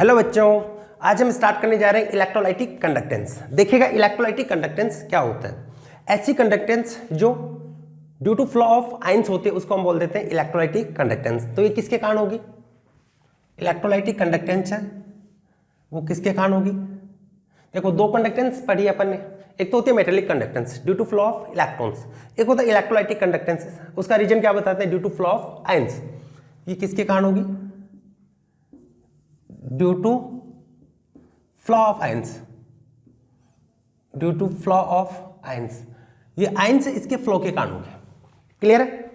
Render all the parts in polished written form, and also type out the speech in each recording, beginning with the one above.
Hello बच्चों, आज हम स्टार्ट करने जा रहे हैं इलेक्ट्रोलाइटिक कंडक्टेंस। देखिएगा इलेक्ट्रोलाइटिक कंडक्टेंस क्या होता है। ऐसी कंडक्टेंस जो due to flow of ions होते हैं उसको हम बोल देते हैं इलेक्ट्रोलाइटिक कंडक्टेंस। तो ये किसके कारण होगी? इलेक्ट्रोलाइटिक कंडक्टेंस है वो किसके कारण होगी? देखो दो कंडक्टेंस पढ़ी अपन ने, एक तो होती है metallic conductance due to flow of electrons, एक होता है इलेक्ट्रोलाइटिक कंडक्टेंस, उसका रीजन क्या बताते हैं? Due to flow of ions. ये किसके कारण होगी? Due to flow of ions, due to flow of ions. ये आयंस इसके फ्लो के कारण होंगे। क्लियर है?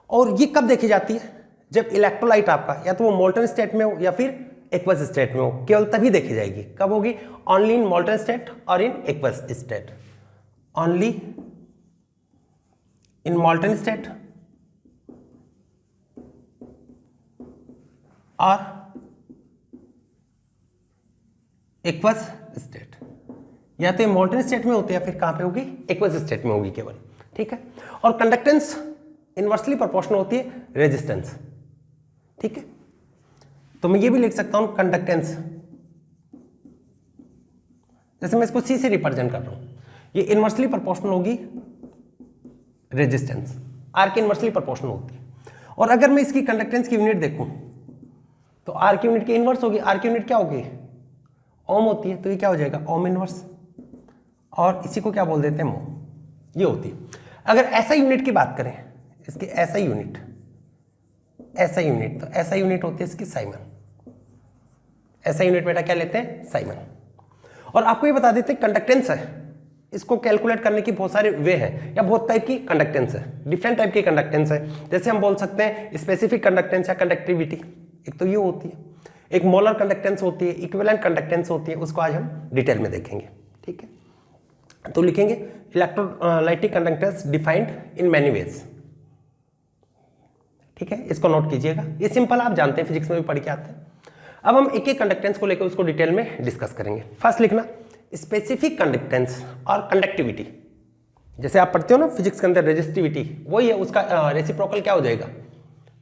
और ये कब देखी जाती है? जब इलेक्ट्रोलाइट आपका या तो वो मोल्टन स्टेट में हो या फिर एक्वस स्टेट में हो, केवल तभी देखी जाएगी। कब होगी? ओनली इन मोल्टन स्टेट और in aqueous state. Only in molten state और एक्वस स्टेट। या तो मोल्टन स्टेट में होती है या फिर कहां पे होगी? एक्वस स्टेट में होगी केवल। ठीक है। और कंडक्टेंस इनवर्सली प्रोपोर्शनल होती है रेजिस्टेंस। ठीक है। तो मैं ये भी लिख सकता हूं कंडक्टेंस, जैसे मैं इसको सी से रिप्रेजेंट कर रहा हूं, ये इनवर्सली प्रोपोर्शनल होगी रेजिस्टेंस, आर की इनवर्सली प्रोपोर्शनल होती है। और अगर मैं इसकी कंडक्टेंस की यूनिट देखूं तो आर की यूनिट की इनवर्स होगी। आर की यूनिट क्या होगी? ओम होती है। तो ये क्या हो जाएगा? Ohm inverse. और इसी को क्या बोल देते हैं? मो। ये होती है। अगर ऐसा यूनिट की बात करें, इसकी ऐसा यूनिट, ऐसा यूनिट, तो ऐसा यूनिट होती है इसकी साइमन। ऐसा यूनिट बेटा क्या लेते हैं? साइमन। और आपको ये बता देते हैं कंडक्टेंस है, इसको कैलकुलेट करने की बहुत सारे वे हैं या बहुत टाइप की कंडक्टेंस है, डिफरेंट टाइप की कंडक्टेंस है। जैसे हम बोल सकते हैं स्पेसिफिक कंडक्टेंस या कंडक्टिविटी, एक तो ये होती है, एक मोलर कंडक्टेंस होती है, इक्विवेलेंट कंडक्टेंस होती है, उसको आज हम डिटेल में देखेंगे। ठीक है। तो लिखेंगे electrolytic conductance defined in many ways. ठीक है, इसको नोट कीजिएगा, ये सिंपल आप जानते हैं, फिजिक्स में भी पढ़ के आते हैं। अब हम एक एक कंडक्टेंस को लेकर उसको डिटेल में डिस्कस करेंगे। फर्स्ट लिखना स्पेसिफिक कंडक्टेंस और कंडक्टिविटी। जैसे आप पढ़ते हो ना फिजिक्स के अंदर रेजिस्टिविटी, वही है, उसका रेसिप्रोकल क्या हो जाएगा?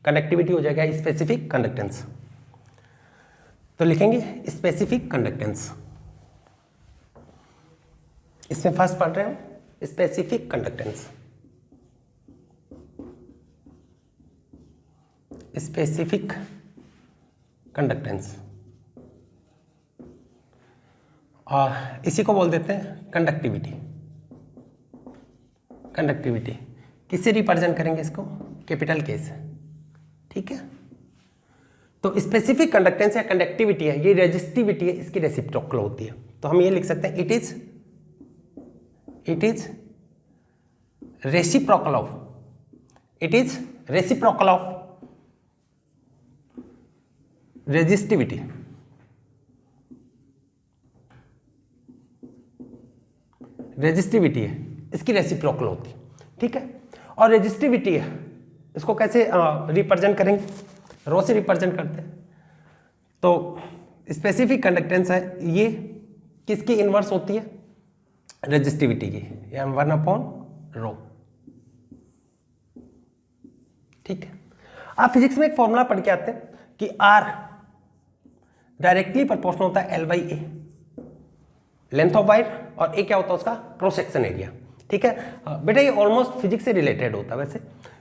कंडक्टिविटी हो जाएगा स्पेसिफिक कंडक्टेंस। तो लिखेंगे स्पेसिफिक कंडक्टेंस। इसमें फर्स्ट पढ़ रहे हैं स्पेसिफिक कंडक्टेंस। स्पेसिफिक कंडक्टेंस और इसी को बोल देते हैं कंडक्टिविटी। कंडक्टिविटी किससे रिप्रेजेंट करेंगे इसको? कैपिटल के से। ठीक है। तो स्पेसिफिक कंडक्टेंस या कंडक्टिविटी है, ये रेजिस्टिविटी है, इसकी रेसिप्रोकल होती है। तो हम ये लिख सकते हैं it is reciprocal of, it is reciprocal of resistivity. Resistivity है, इसकी रेसिप्रोकल होती है। ठीक है। और रेजिस्टिविटी है, इसको कैसे रिप्रेजेंट करेंगे? रो से रिप्रेजेंट करते हैं। तो स्पेसिफिक कंडक्टेंस है, ये किसकी इनवर्स होती है? रेजिस्टिविटी की, या 1/रो। ठीक है। आप फिजिक्स में एक फॉर्मूला पढ़ के आते हैं कि आर डायरेक्टली प्रोपोर्शनल होता है L/A, लेंथ ऑफ वायर, और ए क्या होता है? उसका क्रॉस सेक्शन एरिया। ठीक है बेटा, ये ऑलमोस्ट फिजिक्स से रिलेटेड होता है वैसे।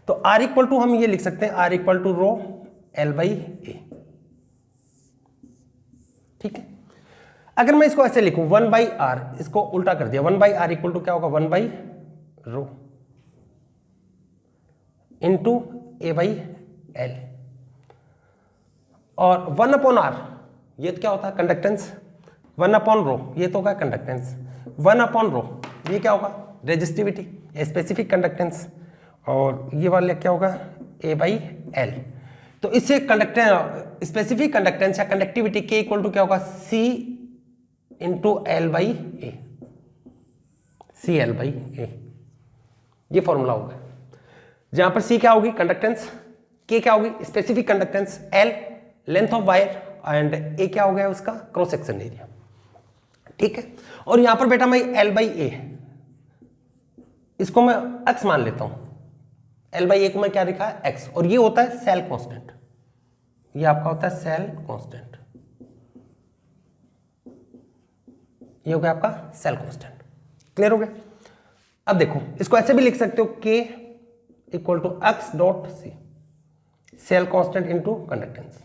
तो आर इक्वल टू हम ये लिख सकते हैं are equal to row L/A। ठीक है। अगर मैं इसको ऐसे लिखूं 1/r, इसको उल्टा कर दिया, 1/r इक्वल टू क्या होगा? 1/रो इंटू A/L। और 1/r ये तो क्या होता है? कंडक्टेंस। 1/रो ये तो होगा कंडक्टेंस। 1/रो ये क्या होगा? Resistivity, specific conductance. और ये वाला क्या होगा? A/L। तो इससे कंडक्टेंस, स्पेसिफिक कंडक्टेंस या कंडक्टिविटी के इक्वल टू क्या होगा? C into L/A, CL/A। ये फॉर्मूला होगा, जहां पर C क्या होगी? कंडक्टेंस, K क्या होगी? Specific conductance, L length of wire, and A क्या हो गया? उसका क्रॉस सेक्शन एरिया। ठीक है। और यहां पर बेटा मैं L/A, इसको मैं x मान लेता हूं। L/A को मैं क्या लिखा है? x। और ये होता है सेल कांस्टेंट, ये आपका होता है सेल कांस्टेंट। ये हो गया आपका सेल कांस्टेंट। क्लियर हो गया? अब देखो इसको ऐसे भी लिख सकते हो K equal to x dot C, cell constant into conductance.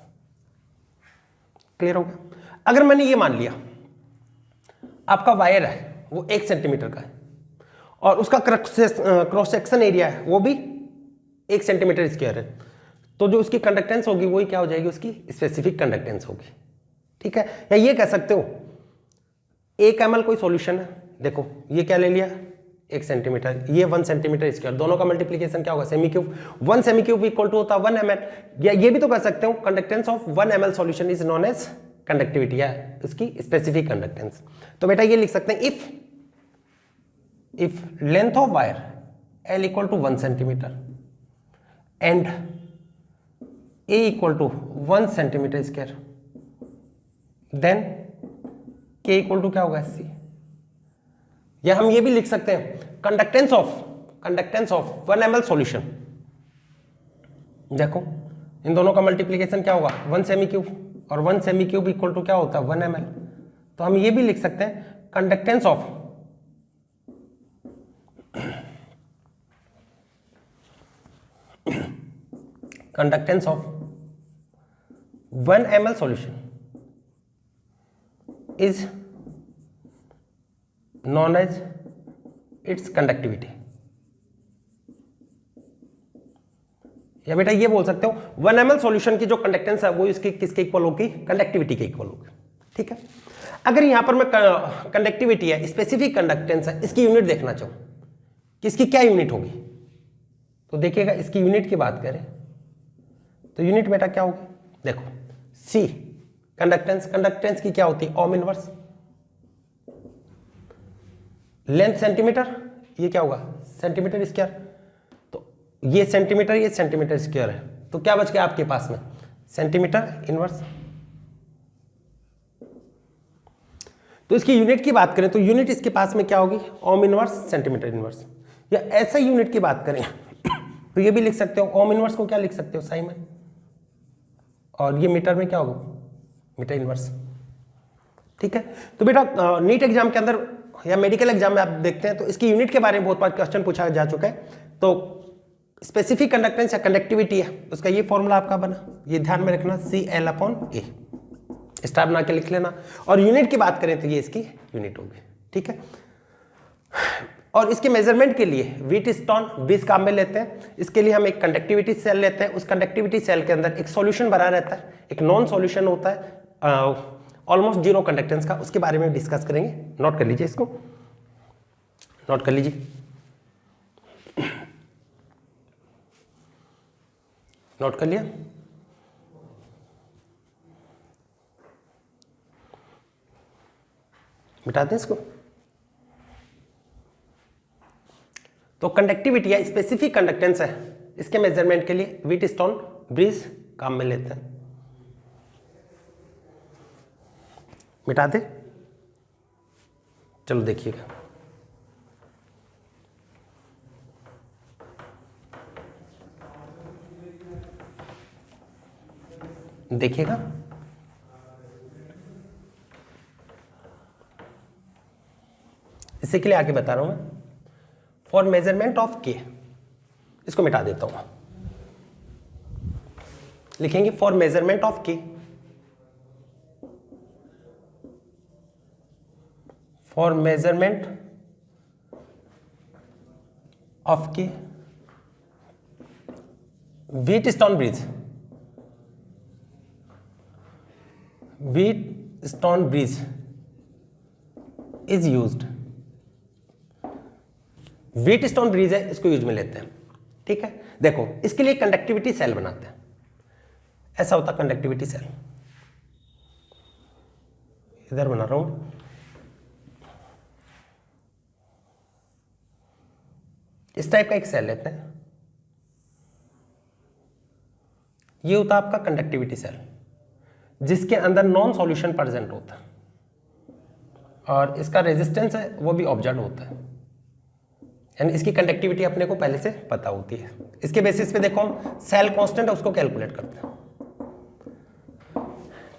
Clear हो गया? अगर मैंने ये मान लिया आपका वायर है वो 1 सेंटीमीटर का है और उसका क्रॉस सेक्शन एरिया है वो भी 1 सेंटीमीटर स्क्वायर है, तो जो उसकी कंडक्टेंस होगी वही क्या हो जाएगी, उसकी स्पेसिफिक कंडक्टेंस होगी। ठीक है? या ये कह सकते हो 1 ml कोई सॉल्यूशन है, देखो ये क्या ले लिया 1 सेंटीमीटर, ये 1 सेंटीमीटर स्क्वायर, दोनों का मल्टीप्लीकेशन क्या होगा सेमी क्यूब, 1 सेमी क्यूब इक्वल टू होता है 1 ml। या ये भी तो कर सकते हो conductance of 1 ml solution is known as conductivity, या उसकी स्पेसिफिक कंडक्टेंस। तो बेटा ये लिख सकते हैं if length of wire L equal to 1 centimetre एंड A equal to 1 centimetre square, then K equal to क्या होगा C। या हम ये भी लिख सकते हैं कंडक्टेंस ऑफ 1 ml सॉल्यूशन, देखो इन दोनों का मल्टीप्लीकेशन क्या होगा 1 सेमी क्यूब, और 1 सेमी क्यूब इक्वल टू क्या होता है 1 ml। तो हम ये भी लिख सकते हैं conductance of conductance of 1 ml solution is known as its conductivity. या बेटा ये बोल सकते हो 1 ml सॉल्यूशन की जो कंडक्टेंस है वो इसकी किसके इक्वल होगी, कंडक्टिविटी के इक्वल होगी। ठीक है? अगर यहां पर मैं कंडक्टिविटी है, स्पेसिफिक कंडक्टेंस है, इसकी यूनिट देखना चाहूं कि इसकी क्या यूनिट होगी, तो देखिएगा इसकी यूनिट की बात करें तो यूनिट बेटा क्या होगी, देखो C कंडक्टेंस की क्या होती है ओम इनवर्स, लेंथ सेंटीमीटर, ये क्या होगा सेंटीमीटर स्क्वायर, तो ये सेंटीमीटर स्क्वायर है, तो क्या बच गया आपके पास में सेंटीमीटर इनवर्स। तो इसकी यूनिट की बात करें तो यूनिट इसके पास में क्या होगी ओम इनवर्स सेंटीमीटर इनवर्स। या ऐसा यूनिट की बात करें तो ये भी लिख सकते हो ओम इनवर्स को क्या लिख सकते हो साइमन, और ये मीटर में क्या होगा मीटर इनवर्स। ठीक है? तो बेटा नीट एग्जाम के अंदर या मेडिकल एग्जाम में आप देखते हैं तो इसकी यूनिट के बारे में बहुत बार क्वेश्चन पूछा जा चुका है। तो स्पेसिफिक कंडक्टेंस या कंडक्टिविटी है उसका ये फॉर्मूला आपका बना, ये ध्यान में रखना CL/A, स्टार बना के लिख लेना। और यूनिट की बात करें तो ये इसकी यूनिट होगी। ठीक है? और इसके मेजरमेंट के लिए व्हीटस्टोन ब्रिज काम में लेते हैं। इसके लिए हम एक कंडक्टिविटी सेल लेते हैं, उस कंडक्टिविटी सेल के अंदर एक सॉल्यूशन भरा रहता है, एक नॉन सॉल्यूशन होता है ऑलमोस्ट जीरो कंडक्टेंस का, उसके बारे में डिस्कस करेंगे। नोट कर लीजिए, इसको नोट कर लीजिए, नोट कर लिया। मिटाते हैं इसको। तो कंडक्टिविटी या स्पेसिफिक कंडक्टेंस है, इसके मेजरमेंट के लिए व्हीटस्टोन ब्रिज काम में लेते हैं। मिटा दे, चलो देखिएगा। देखिएगा इसी के लिए आगे बता रहा हूं मैं। फॉर मेजरमेंट ऑफ के, इसको मिटा देता हूं, लिखेंगे फॉर मेजरमेंट ऑफ के, फॉर मेजरमेंट ऑफ के Wheatstone bridge, Wheatstone bridge is used. Wheatstone bridge है, इसको यूज में लेते हैं। ठीक है? देखो इसके लिए कंडक्टिविटी सेल बनाते हैं, ऐसा होता कंडक्टिविटी सेल, इधर बना रहा हूं। इस टाइप का एक सेल लेते हैं, ये होता है आपका कंडक्टिविटी सेल, जिसके अंदर नॉन सॉल्यूशन प्रेजेंट होता है और इसका रेजिस्टेंस है वो भी ऑब्जर्व होता है, यानी इसकी कंडक्टिविटी अपने को पहले से पता होती है। इसके बेसिस पे देखो हम सेल कांस्टेंट है उसको कैलकुलेट करते हैं।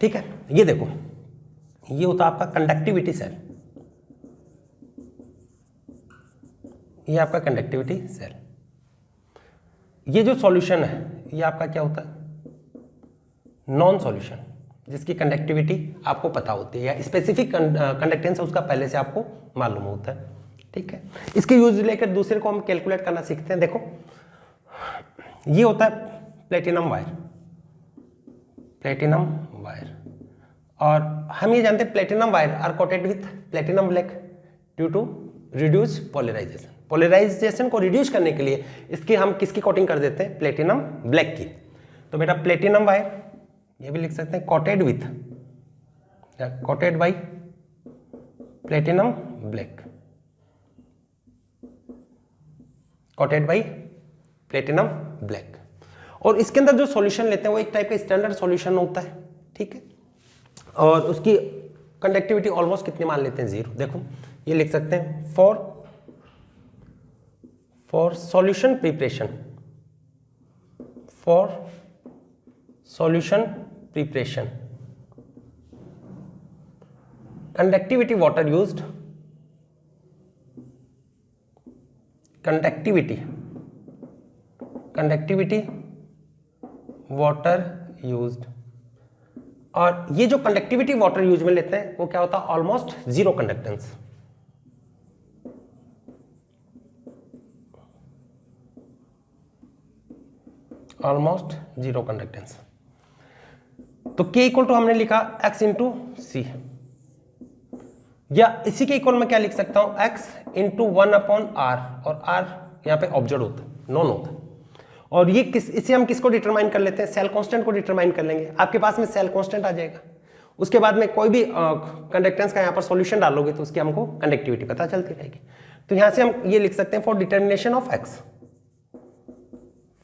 ठीक है? ये देखो ये होता है आपका कंडक्टिविटी सेल, ये आपका कंडक्टिविटी सेल। ये जो सॉल्यूशन है ये आपका क्या होता है, नॉन सॉल्यूशन, जिसकी कंडक्टिविटी आपको पता होती है या स्पेसिफिक कंडक्टेंस है उसका पहले से आपको मालूम होता है। ठीक है, इसके यूज लेकर दूसरे को हम कैलकुलेट करना सीखते हैं। देखो ये होता है प्लेटिनम वायर, प्लेटिनम वायर, और हम ये जानते हैं platinum wire are coated with platinum black due to reduce polarization. Polarization को रिड्यूस करने के लिए इसकी हम किसकी कोटिंग कर देते हैं, प्लेटिनम ब्लैक की। तो बेटा प्लेटिनम वायर ये भी लिख सकते हैं कोटेड विथ या coated by platinum black, coated by platinum black. और इसके अंदर जो सॉल्यूशन लेते हैं वो एक टाइप का स्टैंडर्ड सॉल्यूशन होता है। ठीक है, और उसकी कंडक्टिविटी ऑलमोस्ट कितनी मान लेते हैं, 0। देखो ये लिख सकते हैं for solution preparation, for solution preparation conductivity water used, conductivity water used. और ये जो कंडक्टिविटी वाटर यूज में लेते हैं वो क्या होता है, ऑलमोस्ट 0 कंडक्टेंस। Almost 0 conductance. तो K इक्वल टू हमने लिखा x इंटू सी, या इसी के इक्वल में क्या लिख सकता हूं, x इंटू 1/r, और r यहां पे ऑब्जर्व होता है, नॉन होता है। और ये इसे हम किसको डिटरमाइन कर लेते हैं, सेल कांस्टेंट को डिटरमाइन कर लेंगे। आपके पास में सेल कांस्टेंट आ जाएगा, उसके बाद में कोई भी कंडक्टेंस का यहाँ पर सॉल्यूशन डालोगे तो उसकी हमको कंडक्टिविटी पता चलती रहेगी। तो यहाँ से हम ये लिख सकते हैं for determination of x,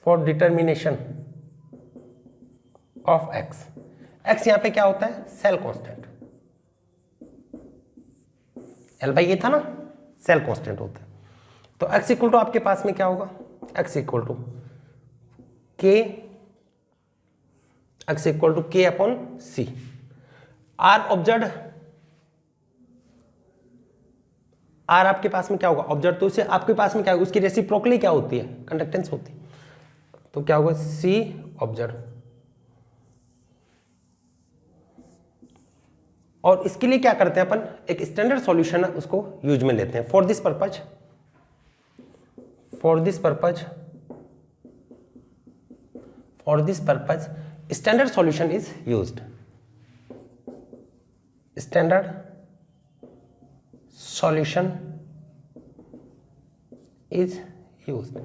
for determination of x, x यहाँ पे क्या होता है, सेल कांस्टेंट, L बाई ये था ना, सेल कांस्टेंट होता है। तो x इक्वल टू आपके पास में क्या होगा, x equal to K upon C। R observe, R आपके पास में क्या होगा, ऑब्जर्व, तो उसे आपके पास में क्या होगा, उसकी रेसिप्रोकली क्या होती है, कंडक्टेंस होती है। तो क्या होगा, C ऑब्जर्व। और इसके लिए क्या करते हैं अपन, एक स्टैंडर्ड सॉल्यूशन है उसको यूज में लेते हैं। For this purpose standard solution is used, standard solution is used.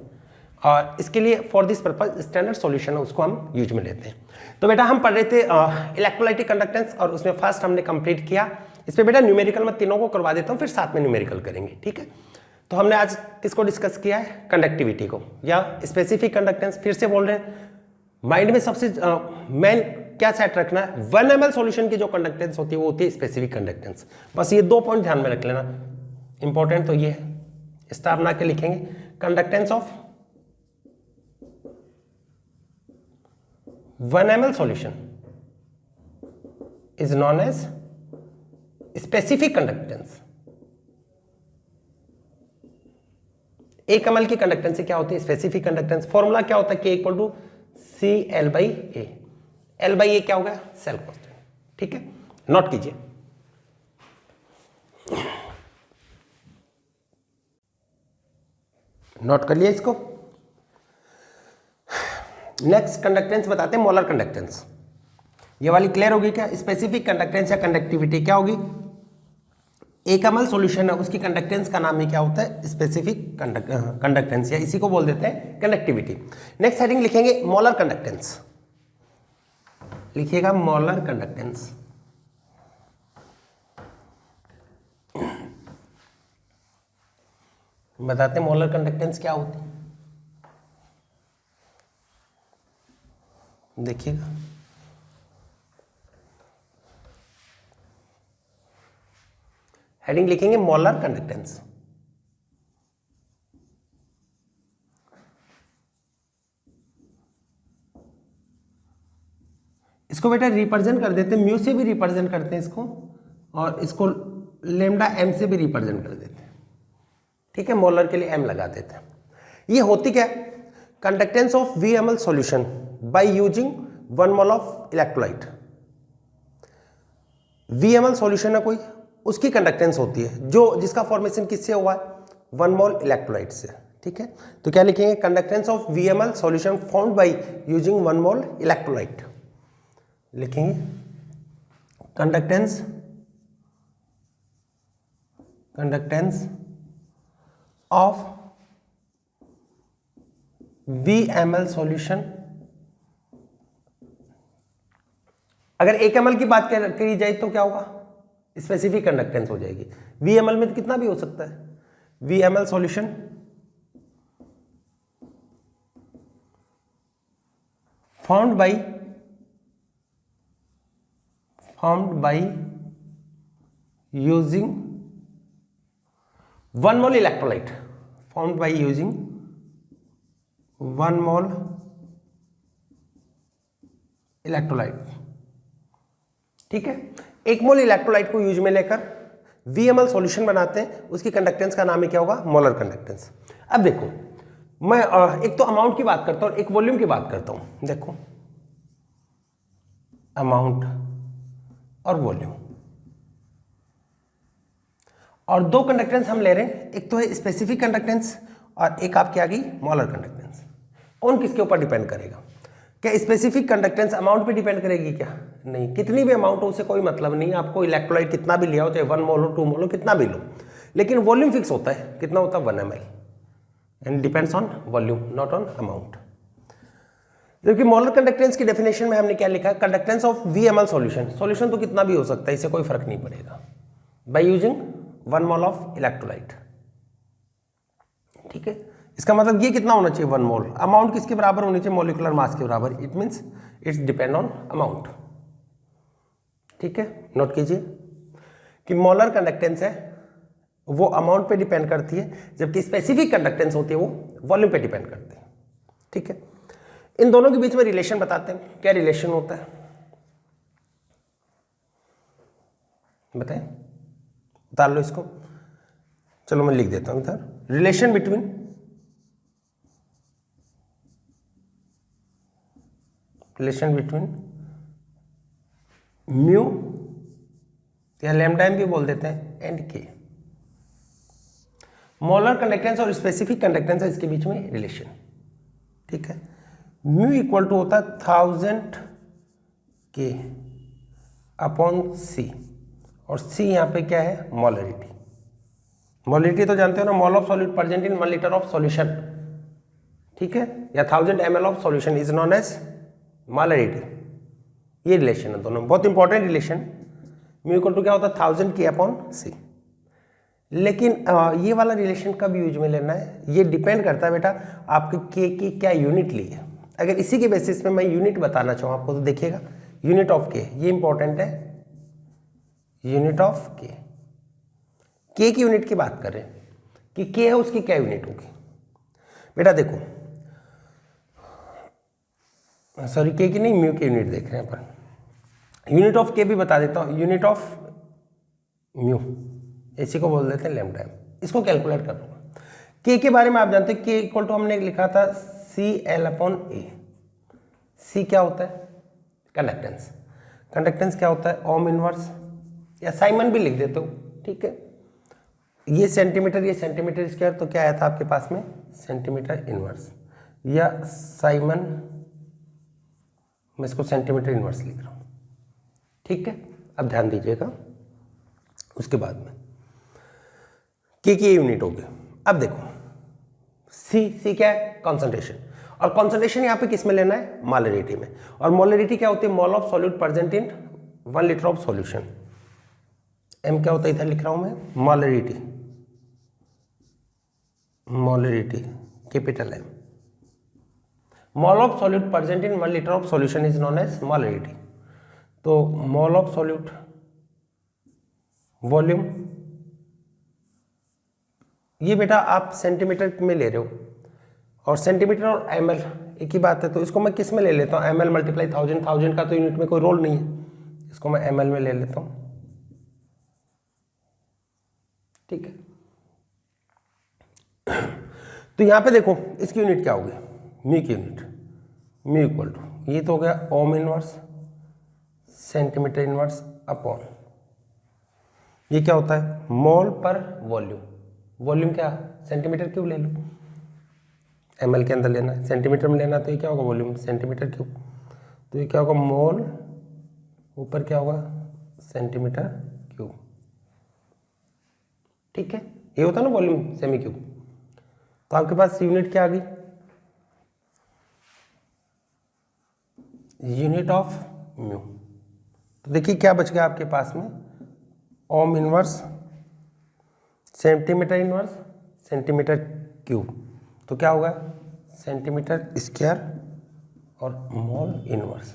और इसके लिए for this purpose standard solution है उसको हम यूज में लेते हैं। तो बेटा हम पढ़ रहे थे इलेक्ट्रोलाइटिक कंडक्टेंस, और उसमें फर्स्ट हमने कंप्लीट किया। इस पे बेटा न्यूमेरिकल में तीनों को करवा देता हूं, फिर साथ में न्यूमेरिकल करेंगे। ठीक है, तो हमने आज किसको डिस्कस किया है, कंडक्टिविटी को या स्पेसिफिक कंडक्टेंस। फिर से बोल रहे हैं, माइंड में सबसे मेन क्या सेट रखना है, 1 ml सॉल्यूशन की जो कंडक्टेंस होती है वो होती है स्पेसिफिक कंडक्टेंस। बस ये 2 पॉइंट ध्यान में रख लेना, इंपॉर्टेंट तो ये है, स्टार बना के लिखेंगे। Conductance of 1 ml solution is known as specific conductance। 1 ml की कंडक्टेंस क्या होती है, स्पेसिफिक कंडक्टेंस। फॉर्मूला क्या होता है, K equal to CL by A. L by A क्या होगा, सेल कांस्टेंट। ठीक है, नोट कीजिए। नोट कर लिया इसको। नेक्स्ट कंडक्टेंस बताते हैं, मोलर कंडक्टेंस। ये वाली क्लियर होगी क्या, स्पेसिफिक कंडक्टेंस या कंडक्टिविटी क्या होगी, 1 ml सॉल्यूशन है उसकी कंडक्टेंस का नाम ही क्या होता है, स्पेसिफिक कंडक्टेंस, या इसी को बोल देते हैं कंडक्टिविटी। नेक्स्ट हेडिंग लिखेंगे मोलर कंडक्टेंस, लिखिएगा मोलर कंडक्टेंस। बताते हैं मोलर कंडक्टेंस क्या होती है, देखिएगा। हेडिंग लिखेंगे मोलर कंडक्टेंस। इसको बेटा रिप्रेजेंट कर देते हैं, म्यू से भी रिप्रेजेंट करते हैं इसको, और इसको लेमडा एम से भी रिप्रेजेंट कर देते हैं। ठीक है, मोलर के लिए m लगा देते हैं। ये होती क्या है, conductance of VML solution by using 1 mole of electrolyte. VML solution है कोई, उसकी कंडक्टेंस होती है जो जिसका फॉर्मेशन किससे हुआ है, 1 मोल इलेक्ट्रोलाइट से। ठीक है, तो क्या लिखेंगे, conductance of VML solution found by using 1 mole electrolyte. लिखेंगे कंडक्टेंस ऑफ VML सॉल्यूशन। अगर 1 ml की बात करी जाए तो क्या होगा, स्पेसिफिक कंडक्टेंस हो जाएगी। VML में तो कितना भी हो सकता है, VML solution found by using 1 mole electrolyte, found by using 1 mole electrolyte. ठीक है, 1 मोल इलेक्ट्रोलाइट को यूज में लेकर VML सॉल्यूशन बनाते हैं, उसकी कंडक्टेंस का नाम ही क्या होगा, मोलर कंडक्टेंस। अब देखो मैं एक तो अमाउंट की बात करता हूं, एक वॉल्यूम की बात करता हूं। देखो अमाउंट और वॉल्यूम, और दो कंडक्टेंस हम ले रहे हैं, एक तो है स्पेसिफिक कंडक्टेंस और एक आपकी आ गई मोलर कंडक्टेंस। कौन किसके ऊपर डिपेंड करेगा, क्या स्पेसिफिक कंडक्टेंस अमाउंट पे डिपेंड करेगी क्या, नहीं। कितनी भी अमाउंट हो उससे कोई मतलब नहीं, आपको इलेक्ट्रोलाइट कितना भी लिया हो, चाहे 1 मोल हो 2 मोल हो, कितना भी लो, लेकिन वॉल्यूम फिक्स होता है, कितना होता है 1 ml, and depends on volume not on amount. जबकि मोलर कंडक्टेंस की डेफिनेशन में हमने क्या लिखा है, conductance of VML solution, solution तो कितना भी हो सकता है, इससे कोई फर्क नहीं पड़ेगा, bye using 1 mole of electrolyte. ठीक है, इसका मतलब ये कितना होना चाहिए, 1 मोल। अमाउंट किसके बराबर होनी चाहिए, मॉलिक्यूलर मास के बराबर, it means it's depend on amount. ठीक है, नोट कीजिए कि मोलर कंडक्टेंस है वो अमाउंट पे डिपेंड करती है, जबकि स्पेसिफिक कंडक्टेंस होती है वो वॉल्यूम पे डिपेंड करती है। ठीक है, इन दोनों के बीच में रिलेशन बताते हैं, क्या रिलेशन होता है बताएं, उतार लो इसको, चलो मैं लिख देता हूं इधर, रिलेशन बिटवीन म्यू या लैम्डा एम भी बोल देते हैं एंड के। मोलर कंडक्टेंस और स्पेसिफिक कंडक्टेंस है इसके बीच में रिलेशन। ठीक है, म्यू इक्वल टू होता है 1000 के अपॉन सी, और सी यहाँ पे क्या है, मोलरिटी। मोलरिटी तो जानते हो ना, mole of solute present in 1 litre of solution. ठीक है, या 1000 ml of solution is known as molarity. ये रिलेशन है दोनों, बहुत important relation. Mu equal to क्या होता है, 1000 के अपॉन सी। लेकिन ये वाला रिलेशन कब यूज में लेना है, ये डिपेंड करता है बेटा आपके के की क्या यूनिट ली है। अगर इसी के बेसिस पे मैं यूनिट बताना चाहूँ आपको, तो देखिएगा यूनिट ऑफ के, ये इंपॉर्टेंट है, यूनिट ऑफ के की यूनिट की बात कर रहे हैं कि के है उसकी क्या यूनिट होगी। बेटा देखो, सॉरी के की नहीं, म्यू की यूनिट देख रहे हैं अपन। यूनिट ऑफ के भी बता देता हूँ, यूनिट ऑफ म्यू, इसी को बोल देते हैं लैम्डा एम। इसको कैलकुलेट कर दूंगा। के के बारे में आप जानते हैं, के इक्वल टू हमने लिखा था CL अपॉन ए। सी क्या होता है, कंडक्टेंस। कंडक्टेंस क्या होता है, ओम इनवर्स, या साइमन भी लिख देते हो। ठीक है, ये सेंटीमीटर स्क्वायर, तो क्या आया था आपके पास में, सेंटीमीटर इनवर्स, या साइमन, मैं इसको सेंटीमीटर इनवर्स लिख रहा हूं। ठीक है, अब ध्यान दीजिएगा, उसके बाद में के की यूनिट होगी। अब देखो सी क्या है, कॉन्सेंट्रेशन, और कॉन्सेंट्रेशन यहाँ पे किस में लेना है, मोलरिटी में। और मोलरिटी क्या होती है, mole of solute present in 1 litre of solution. M क्या होता है, इधर लिख रहा हूं मैं, molarity capital M. Mole of solute present in 1 litre of solution is known as molarity. तो मोल ऑफ सॉल्यूट वॉल्यूम, ये बेटा आप सेंटीमीटर में ले रहे हो, और सेंटीमीटर और ml एक ही बात है, तो इसको मैं किस में ले लेता हूँ, ml मल्टीप्लाई 1000 का तो यूनिट में कोई रोल नहीं है, इसको मैं ml में ले लेता हूँ। ठीक है, तो यहाँ पे देखो इसकी यूनिट क्या होगी, म्यू की यूनिट, म्यू इक्वल टू ये तो हो गया ओम इनवर्स सेंटीमीटर इनवर्स अपॉन ये क्या होता है मोल पर वॉल्यूम, वॉल्यूम क्या सेंटीमीटर क्यूब ले लो, ml के अंदर लेना है, सेंटीमीटर में लेना तो ये क्या होगा वॉल्यूम सेंटीमीटर क्यूब, तो ये क्या होगा मोल ऊपर क्या होगा सेंटीमीटर क्यूब, ठीक है, ये होता है ना वॉल्यूम सेमी क्यूब। तो आपके पास यूनिट क्या आ गई, यूनिट ऑफ म्यू। तो देखिए क्या बच गया आपके पास में ओम इनवर्स सेंटीमीटर क्यूब, तो क्या होगा सेंटीमीटर स्क्वायर और मोल इनवर्स।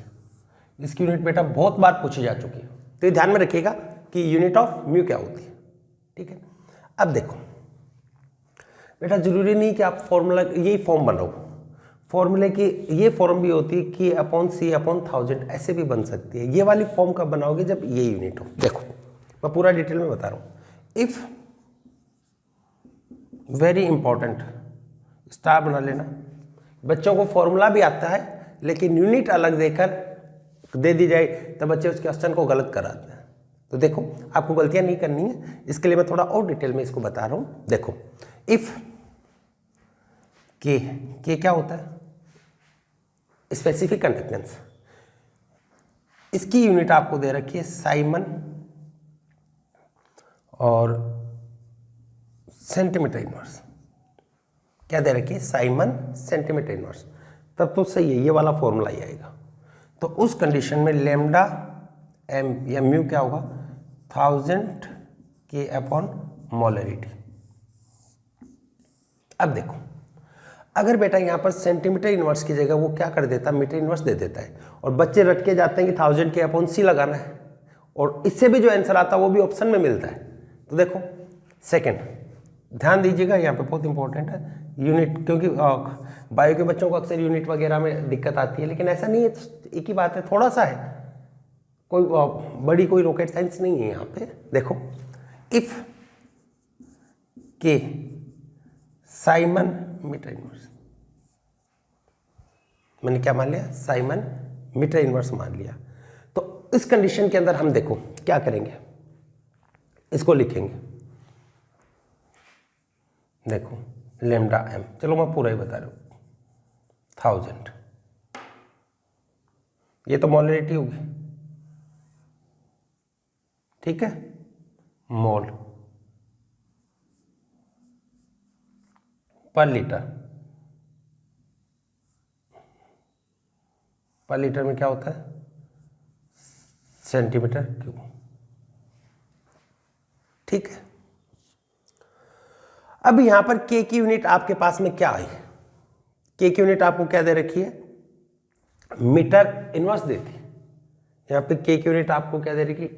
इसकी यूनिट बेटा बहुत बार पूछी जा चुकी है, तो ये ध्यान में रखिएगा कि यूनिट ऑफ म्यू क्या होती है, ठीक है। अब देखो बेटा जरूरी नहीं कि आप फॉर्मूला यही फॉर्म बनाओ, फॉर्मूले की ये फॉर्म भी होती है कि अपॉन सी अपॉन 1000 ऐसे भी बन सकती है। ये वाली फॉर्म कब बनाओगे जब ये यूनिट हो। देखो मैं पूरा डिटेल में बता रहा हूँ। इफ वेरी इंपॉर्टेंट स्टार बना लेना, बच्चों को फॉर्मूला भी आता है लेकिन यूनिट अलग देकर दे दी जाए तो बच्चे उस क्वेश्चन को गलत कराते हैं। तो देखो आपको गलतियां नहीं करनी है, इसके लिए मैं थोड़ा और डिटेल में इसको बता रहा हूँ। देखो इफ के क्या होता है स्पेसिफिक कंडक्टेंस, इसकी यूनिट आपको दे रखी है साइमन और सेंटीमीटर इनवर्स, क्या दे रखी है साइमन सेंटीमीटर इनवर्स, तब तो सही है, ये वाला फॉर्मूला ही आएगा। तो उस कंडीशन में लेमडा एम या म्यू क्या होगा 1000 के अपॉन मोलरिटी। अब देखो अगर बेटा यहाँ पर सेंटीमीटर इनवर्स की जगह वो क्या कर देता मीटर इनवर्स दे देता है और बच्चे रट के जाते हैं कि 1000 के अपॉन सी लगाना है और इससे भी जो आंसर आता है वो भी ऑप्शन में मिलता है। तो देखो सेकंड ध्यान दीजिएगा यहाँ पे बहुत इंपॉर्टेंट है यूनिट, क्योंकि बायो के बच्चों को अक्सर यूनिट वगैरह में दिक्कत आती है, लेकिन ऐसा नहीं है, एक ही बात है, थोड़ा सा है, कोई बड़ी कोई रॉकेट साइंस नहीं है यहाँ पे। देखो इफ के साइमन मीटर इनवर्स, मैंने क्या मान लिया साइमन मीटर इनवर्स मान लिया। तो इस कंडीशन के अंदर हम देखो क्या करेंगे, इसको लिखेंगे, देखो लेमडा एम, चलो मैं पूरा ही बता रहा हूं 1000, ये तो मोलरिटी होगी, ठीक है, मोल पर लीटर में क्या होता है सेंटीमीटर क्यूब, ठीक है। अब यहां पर के की यूनिट आपके पास में क्या आई, के की यूनिट आपको क्या दे रखी है मीटर इनवर्स देती है, यहां पे के की यूनिट आपको क्या दे रखी है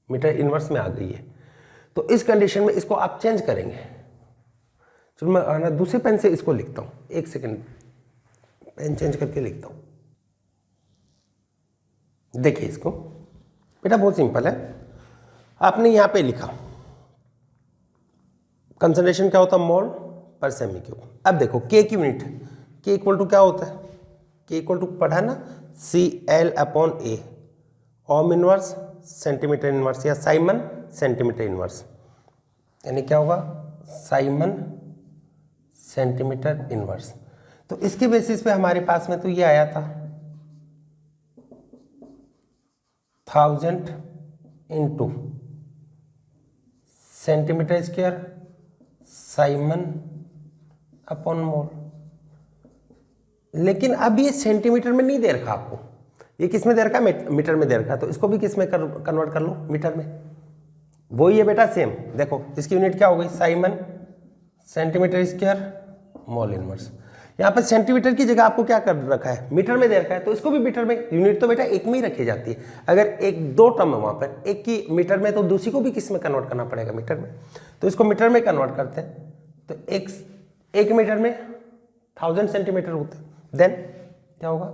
मीटर इनवर्स में आ गई है। तो इस कंडीशन में इसको आप चेंज करेंगे, चलो मैं दूसरे पेन से इसको लिखता हूं, एक सेकेंड पेन चेंज करके लिखता हूं। देखिए इसको बेटा बहुत सिंपल है, आपने यहां पे लिखा कंसंट्रेशन क्या होता है मोल पर सेमी क्यूब। अब देखो के की यूनिट के इक्वल टू क्या होता है, के इक्वल टू पढ़ा है ना CL अपॉन ए, ओम इनवर्स सेंटीमीटर इनवर्स या साइमन सेंटीमीटर इनवर्स, यानी क्या होगा साइमन सेंटीमीटर इनवर्स। तो इसके बेसिस पे हमारे पास में तो ये आया था 1000 into centimetre square siemens upon मोल, लेकिन अब ये सेंटीमीटर में नहीं दे रखा आपको, ये किस में दे रखा है मीटर में दे रखा है, तो इसको भी किस में कन्वर्ट कर लो मीटर में, वही है बेटा सेम। देखो इसकी यूनिट क्या हो गई Simon centimetre square mole inverse, यहाँ पर सेंटीमीटर की जगह आपको क्या कर रखा है मीटर में दे रखा है, तो इसको भी मीटर में, यूनिट तो बेटा एक में ही रखी जाती है, अगर एक दो टर्म है वहां पर, एक की मीटर में तो दूसरी को भी किस में कन्वर्ट करना पड़ेगा मीटर में, तो इसको मीटर में कन्वर्ट करते हैं, तो एक मीटर में 1000 सेंटीमीटर होता है, देन क्या होगा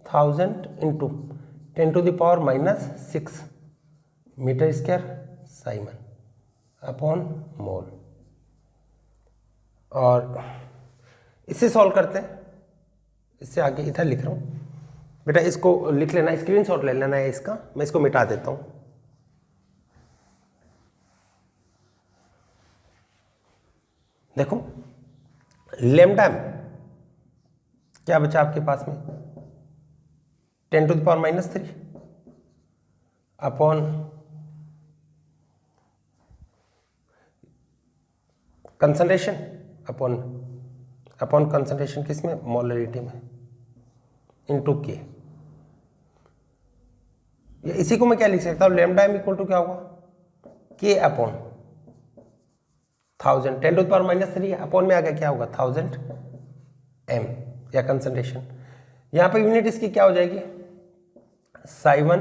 1000 into 10⁻⁻6 metre square siemens upon mole. और इससे सॉल्व करते हैं, इससे आगे इधर लिख रहा हूँ बेटा, इसको लिख लेना, स्क्रीनशॉट ले लेना है इसका, मैं इसको मिटा देता हूँ। देखो लेमडा में क्या बचा आपके पास में 10⁻³ अपॉन कंसंट्रेशन अपॉन कंसंट्रेशन किसमें, मोलरिटी में, इनटू के। इसी को मैं क्या लिख सकता हूँ, लेमडा एम इक्वल टू क्या होगा, के अपॉन 1000, 10⁻³ अपॉन में आ गया क्या होगा 1000 एम या कंसंट्रेशन। यहां पे यूनिट इसकी क्या हो जाएगी, साइवन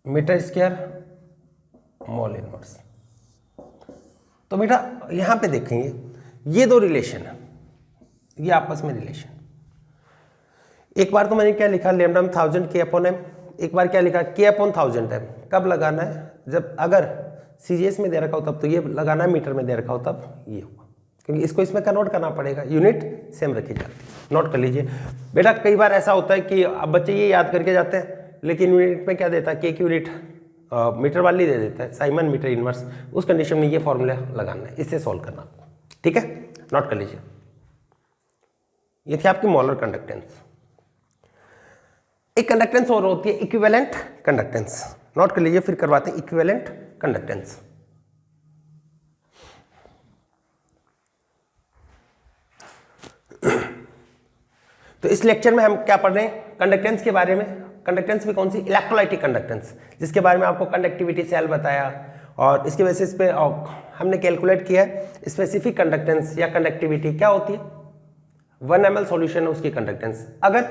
मीटर स्क्वायर मोल इनवर्स। तो बेटा यहां पे देखेंगे ये दो रिलेशन है, ये आपस में रिलेशन। एक बार तो मैंने क्या लिखा, लेमडा में 1000 के अपॉन एम, एक बार क्या लिखा के अपॉन 1000 एम। कब लगाना है, जब अगर सीजीएस में दे रखा हो तब तो ये लगाना है, मीटर में दे रखा हो तब ये होगा, क्योंकि इसको इसमें कन्वर्ट करना पड़ेगा, यूनिट सेम रखी जाती है। नोट कर लीजिए बेटा, कई बार ऐसा होता है कि अब बच्चे ये याद करके जाते हैं लेकिन यूनिट में क्या देता है, के की यूनिट मीटर वाली दे देता है, साइमन मीटर इनवर्स। उस कंडीशन में ये फॉर्मूला लगाना है, इससे सॉल्व करना आपको, ठीक है। नोट कर लीजिए, ये थी आपकी मोलर कंडक्टेंस। एक कंडक्टेंस और होती है इक्विवेलेंट कंडक्टेंस। नोट कर लीजिए, फिर करवाते हैं इक्विवेलेंट कंडक्टेंस। तो इस लेक्चर में हम क्या पढ़ रहे हैं, कंडक्टेंस के बारे में। कंडक्टेंस भी कौन सी, इलेक्ट्रोलाइटिक कंडक्टेंस, जिसके बारे में आपको कंडक्टिविटी सेल बताया, और इसके बेसिस पे हमने कैलकुलेट किया है स्पेसिफिक कंडक्टेंस या कंडक्टिविटी क्या होती है। 1 ml सॉल्यूशन है उसकी कंडक्टेंस, अगर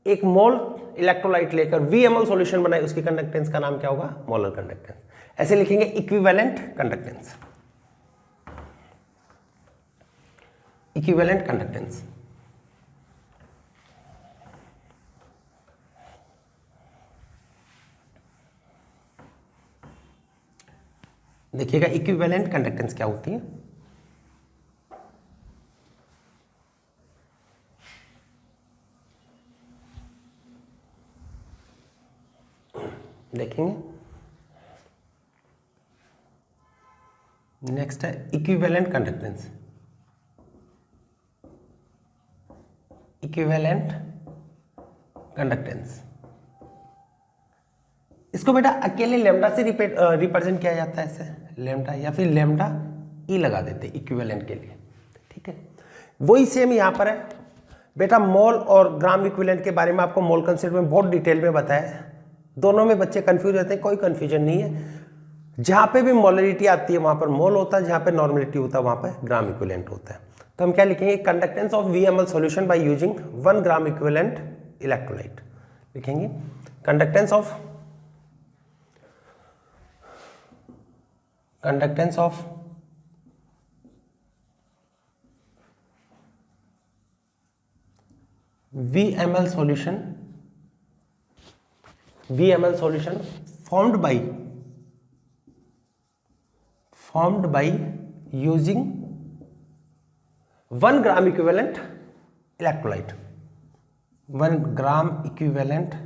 1 मोल इलेक्ट्रोलाइट लेकर VmL सॉल्यूशन बनाए उसकी कंडक्टेंस का नाम क्या होगा, मोलर कंडक्टेंस। ऐसे लिखेंगे इक्विवेलेंट कंडक्टेंस, इक्विवेलेंट कंडक्टेंस। देखिएगा इक्विवेलेंट कंडक्टेंस क्या होती है। देखेंगे नेक्स्ट है इक्विवेलेंट कंडक्टेंस। इक्विवेलेंट कंडक्टेंस, इसको बेटा अकेले लेमडा से रिप्रेजेंट किया जाता है, ऐसे लेमडा या फिर लेमडा ई लगा देते इक्विवेलेंट के लिए, ठीक है। वही सेम यहां पर है बेटा, मोल और ग्राम इक्विवेलेंट के बारे में आपको मोल कंसेप्ट में बहुत डिटेल में बताया है। दोनों में बच्चे कंफ्यूज रहते हैं, कोई कंफ्यूजन नहीं है। जहां पे भी मोलरिटी आती है वहां पर मोल होता है, जहां पे नॉर्मलिटी होता है वहां पर ग्राम इक्विवेलेंट होता है। तो हम क्या लिखेंगे, conductance of VmL solution by using 1 gram equivalent electrolyte. लिखेंगे conductance of VmL solution formed by using 1 gram equivalent electrolyte, 1 gram equivalent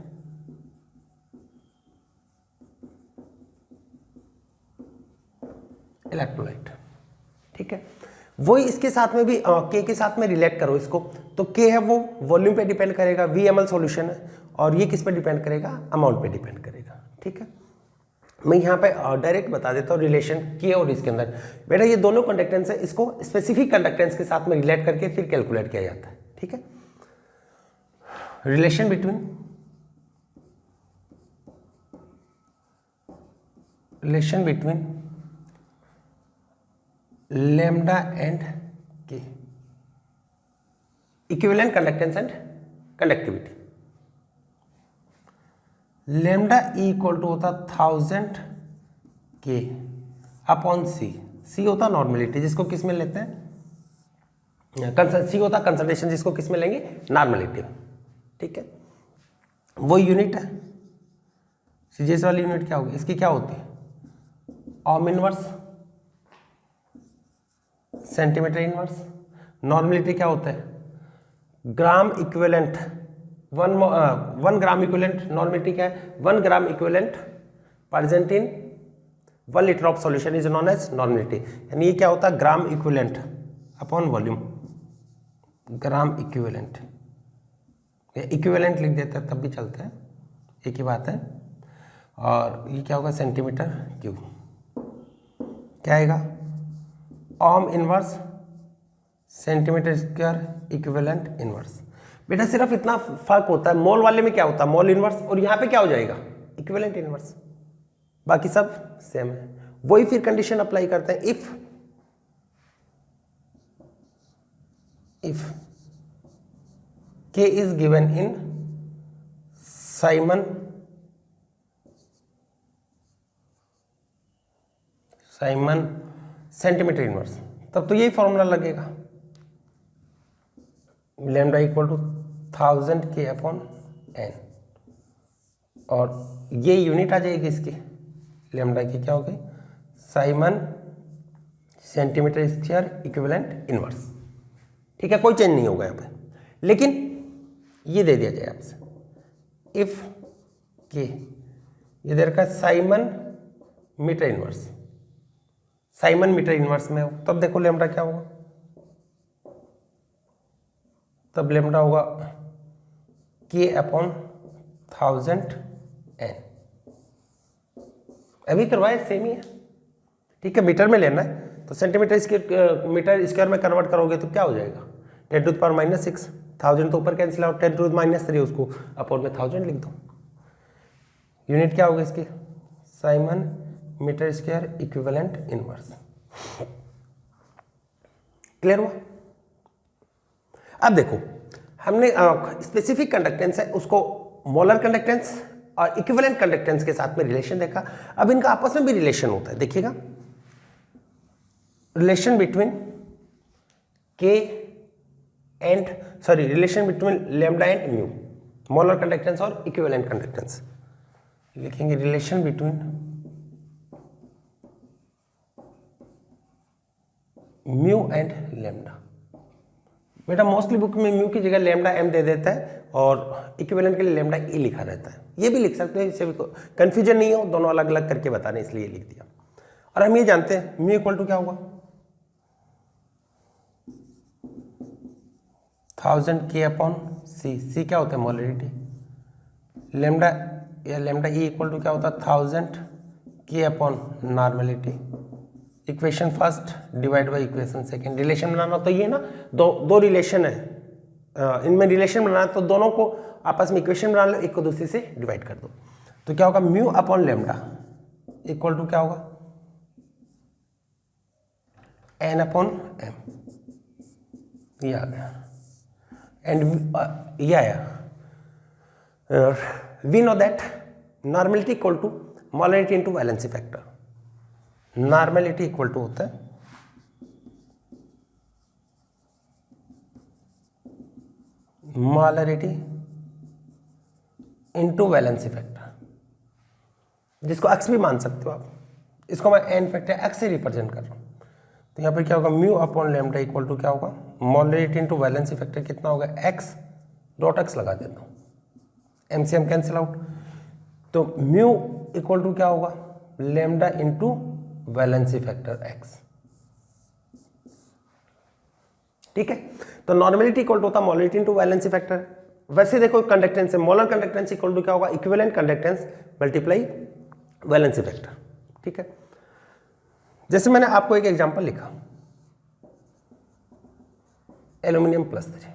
electrolyte, ठीक है। वही इसके साथ में भी के के साथ में रिलेट करो इसको, तो के है वो वॉल्यूम पे डिपेंड करेगा, VmL सॉल्यूशन है, और ये किस पे डिपेंड करेगा, अमाउंट पे डिपेंड करेगा, ठीक है। मैं यहाँ पे डायरेक्ट बता देता हूँ रिलेशन के और इसके अंदर। बेटा ये दोनों कंडक्टेंस है, इसको स्पेसिफिक कंडक्टेंस के साथ में रिलेट करके फिर कैलकुलेट किया जाता है, ठीक है। Relation between lambda and K, equivalent conductance and conductivity। lambda E equal to होता 1000 K अपॉन C होता नॉर्मलिटी, जिसको किस में लेते हैं, C होता कंसंट्रेशन, जिसको किस में लेंगे, नॉर्मलिटी, ठीक है। वो यूनिट है, सीजीएस वाली यूनिट क्या होगी, इसकी क्या होती है, ohm inverse centimetre inverse. Normality क्या होता है? Gram equivalent, 1 gram equivalent. Normality क्या है? 1 gram equivalent present in 1 litre of solution is known as normality. यानी ये क्या होता है? Gram equivalent upon volume, gram equivalent. Equivalent लिख देता है तब भी चलता है, एक ही बात है। और ये क्या होगा? Centimetre cube. क्या आएगा? ओम inverse centimetre square equivalent inverse. बेटा सिर्फ इतना फर्क होता है, मोल वाले में क्या होता है? मोल इनवर्स, और यहाँ पे क्या हो जाएगा? Equivalent inverse. बाकी सब सेम है। वही फिर कंडीशन अप्लाई करते हैं, if K is given in Simon centimetre inverse, तब तो यही फॉर्मूला लगेगा, lambda equal to 1000 K upon n, और ये यूनिट आ जाएगी इसकी, लैम्डा की क्या हो गई? Simon centimetre square equivalent inverse. ठीक है, कोई चेंज नहीं होगा यहाँ पे। लेकिन ये दे दिया जाए आपसे, इफ के ये दे रखा है siemens metre inverse, siemens metre inverse में हो, तब देखो लैम्डा क्या होगा? तब लैम्डा होगा के अपॉन 1000 n। अभी करवाए सेम ही है। ठीक है, मीटर में लेना है तो सेंटीमीटर स्क्वायर मीटर स्क्वायर में कन्वर्ट करोगे तो क्या हो जाएगा? 10 टू द पावर -6, 1000 तो ऊपर कैंसिल आउट, 10 टू द -3 उसको अपॉन में 1000 लिख दो। यूनिट क्या होगा इसकी? Siemens metre square equivalent inverse. Clear हुआ? अब देखो, हमने स्पेसिफिक कंडक्टेंस है उसको मोलर कंडक्टेंस और इक्विवेलेंट कंडक्टेंस के साथ में रिलेशन देखा। अब इनका आपस में भी रिलेशन होता है, देखिएगा, रिलेशन बिटवीन के and relation between lambda and mu, molar conductance और इक्विवेलेंट कंडक्टेंस। लिखेंगे relation between mu and lambda. बेटा मोस्टली बुक में म्यू की जगह लैम्डा एम दे देता है और इक्विवेलेंट के लिए लैम्डा ए लिखा रहता है। ये भी लिख सकते हैं, इससे भी कंफ्यूजन नहीं हो, दोनों अलग अलग करके बताने इसलिए लिख दिया। और हम ये जानते हैं म्यू इक्वल टू क्या होगा? 1000 K अपॉन सी क्या होता है? मोलरिटी। लैम्डा या लैम्डा ई इक्वल टू क्या होता है? 1000 K upon normality. Equation first divide by equation second. Relation बनाना तो ये ना, दो रिलेशन है, इनमें रिलेशन बनाना तो दोनों को आपस में इक्वेशन बना लो, एक को दूसरे से डिवाइड कर दो। तो क्या होगा? Mu upon lambda equal to क्या होगा? N upon M. ये आ गया, एंड ये आया, we know that normality equal to molarity into valency factor. Normality equal to होता है मोलरिटी इंटू वैलेंसी फैक्टर, जिसको एक्स भी मान सकते हो आप। इसको मैं एन फैक्टर एक्स से रिप्रेजेंट कर रहा हूँ। तो यहाँ पर क्या होगा? Mu upon lambda equal to क्या होगा? मोलरिटी इंटू वैलेंसी फैक्टर कितना होगा? एक्स डॉट एक्स लगा देता हूँ, एम से एम कैंसिल आउट। तो म्यू इक्वल टू क्या होगा? Lambda into valency factor x. ठीक है, तो नॉर्मलिटी इक्वल टू होता है मोलरिटी इंटू वैलेंसी फैक्टर। वैसे देखो कंडक्टेंस है, मोलर कंडक्टेंस इक्वल टू क्या होगा? Equivalent conductance multiply valency factor. ठीक है, जैसे मैंने आपको एक एग्जांपल लिखा, एल्यूमिनियम +3,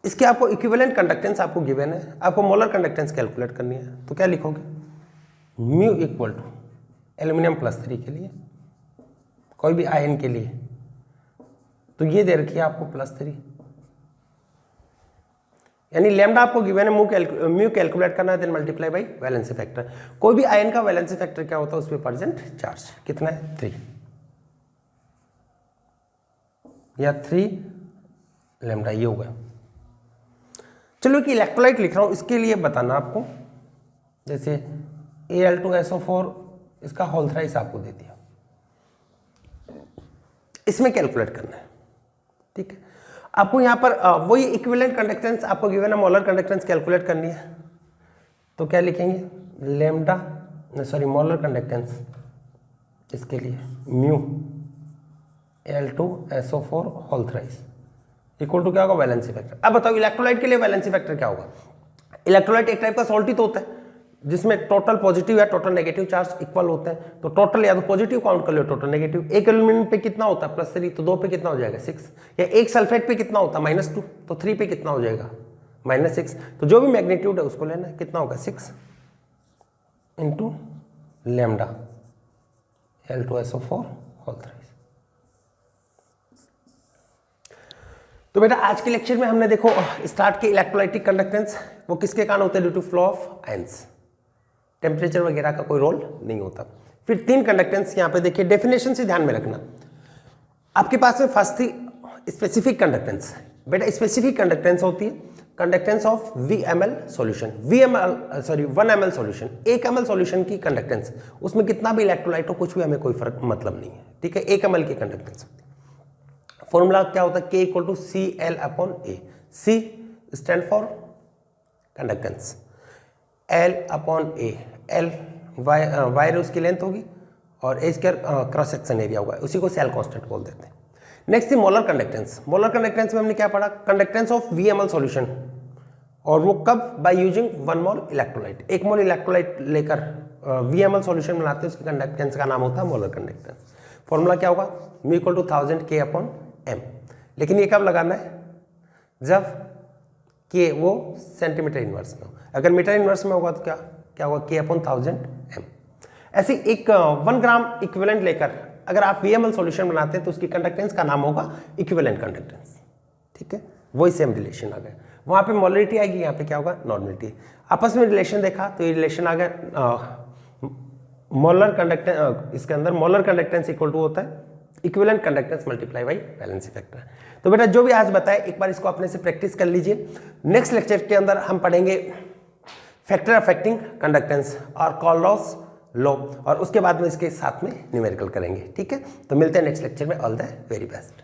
इसके आपको इक्विवेलेंट कंडक्टेंस आपको गिवन है, आपको मोलर कंडक्टेंस कैलकुलेट करनी है। तो क्या लिखोगे? म्यू इक्वल टू एल्यूमिनियम +3 के लिए, कोई भी आयन के लिए, तो ये दे रखी है आपको +3, यानी लैम्डा आपको गिवन है, म्यू कैलकुलेट करना है, then multiply by valency factor. कोई भी आयन का वैलेंसी फैक्टर क्या होता है? उसमें प्रेजेंट चार्ज कितना है? 3 या 3 लैम्डा, ये होगा। चलो कि इलेक्ट्रोलाइट लिख रहा हूं, इसके लिए बताना आपको, जैसे Al2SO4 इसका होल थ्राइस आपको दे दिया, इसमें कैलकुलेट करना है, ठीक है। आपको यहाँ पर वही इक्विवेलेंट कंडक्टेंस आपको गिवन है, मोलर कंडक्टेंस कैलकुलेट करनी है, तो क्या लिखेंगे, लैम्डा मोलर कंडक्टेंस इसके लिए mu L2SO4 whole thrice equal to क्या होगा, वैलेंसी फैक्टर। अब बताओ इलेक्ट्रोलाइट के लिए वैलेंसी फैक्टर क्या होगा। इलेक्ट्रोलाइट एक टाइप का सॉल्ट ही तो होता है जिसमें टोटल पॉजिटिव या टोटल नेगेटिव चार्ज इक्वल होते हैं, तो टोटल या तो पॉजिटिव काउंट कर लो, टोटल नेगेटिव। एक एल्यूमिनियम पे कितना होता है +3, तो 2 पे कितना हो जाएगा 6, या एक सल्फेट पे कितना होता है -2, तो 3 पे कितना हो जाएगा -6। तो जो भी मैग्नीट्यूड है उसको लेना है, कितना होगा 6 into lambda L2SO4 whole thrice. तो बेटा आज के लेक्चर में हमने देखो स्टार्ट के इलेक्ट्रोलाइटिक कंडक्टेंस वो किसके कारण होते हैं, due to flow of ions, temperature वगैरह का कोई रोल नहीं होता। फिर 3 कंडक्टेंस यहाँ पे देखिए, डेफिनेशन से ध्यान में रखना। आपके पास में फर्स्ट थी स्पेसिफिक कंडक्टेंस। बेटा स्पेसिफिक कंडक्टेंस होती है conductance of VML solution, 1 ml solution, 1 ml solution की कंडक्टेंस, उसमें कितना भी इलेक्ट्रोलाइट हो कुछ भी हमें कोई फर्क मतलब नहीं है, ठीक है। 1 ml की कंडक्टेंस होती है। फॉर्मूला क्या होता है, K = CL/A। C stand for conductance, L/A, L wire उसकी लेंथ होगी और A square cross section area होगा, उसी को सेल कांस्टेंट बोल देते हैं। नेक्स्ट थी मोलर कंडक्टेंस। मोलर कंडक्टेंस में हमने क्या पढ़ा, कंडक्टेंस ऑफ VML सॉल्यूशन, और वो कब, बाय यूजिंग 1 मोल इलेक्ट्रोलाइट। 1 मोल इलेक्ट्रोलाइट लेकर VML सॉल्यूशन बनाते हैं, उसकी कंडक्टेंस का नाम होता है मोलर कंडक्टेंस। फॉर्मूला क्या होगा, μ = 1000 K/m। लेकिन ये कब लगाना है, जब K वो सेंटीमीटर इनवर्स में हो। अगर मीटर इनवर्स में होगा तो क्या होगा, K/1000m। ऐसे एक 1 ग्राम इक्विवेलेंट लेकर अगर आप VML सॉल्यूशन बनाते हैं तो उसकी कंडक्टेंस का नाम होगा इक्विवेलेंट कंडक्टेंस, ठीक है। वही सेम रिलेशन आ गया, वहाँ पे मोलरिटी आएगी, यहाँ पे क्या होगा, नॉर्मलिटी। आपस में रिलेशन देखा तो ये रिलेशन आ गया, मोलर कंडक्टेंस, इसके अंदर मोलर कंडक्टेंस इक्वल टू होता है equivalent conductance multiply by valency factor. तो बेटा जो भी आज बताए एक बार इसको अपने से प्रैक्टिस कर लीजिए। नेक्स्ट लेक्चर के अंदर हम पढ़ेंगे फैक्टर अफेक्टिंग कंडक्टेंस और कॉलरॉस लॉ, और उसके बाद में इसके साथ में न्यूमेरिकल करेंगे, ठीक है। तो मिलते हैं नेक्स्ट लेक्चर में, ऑल द वेरी बेस्ट।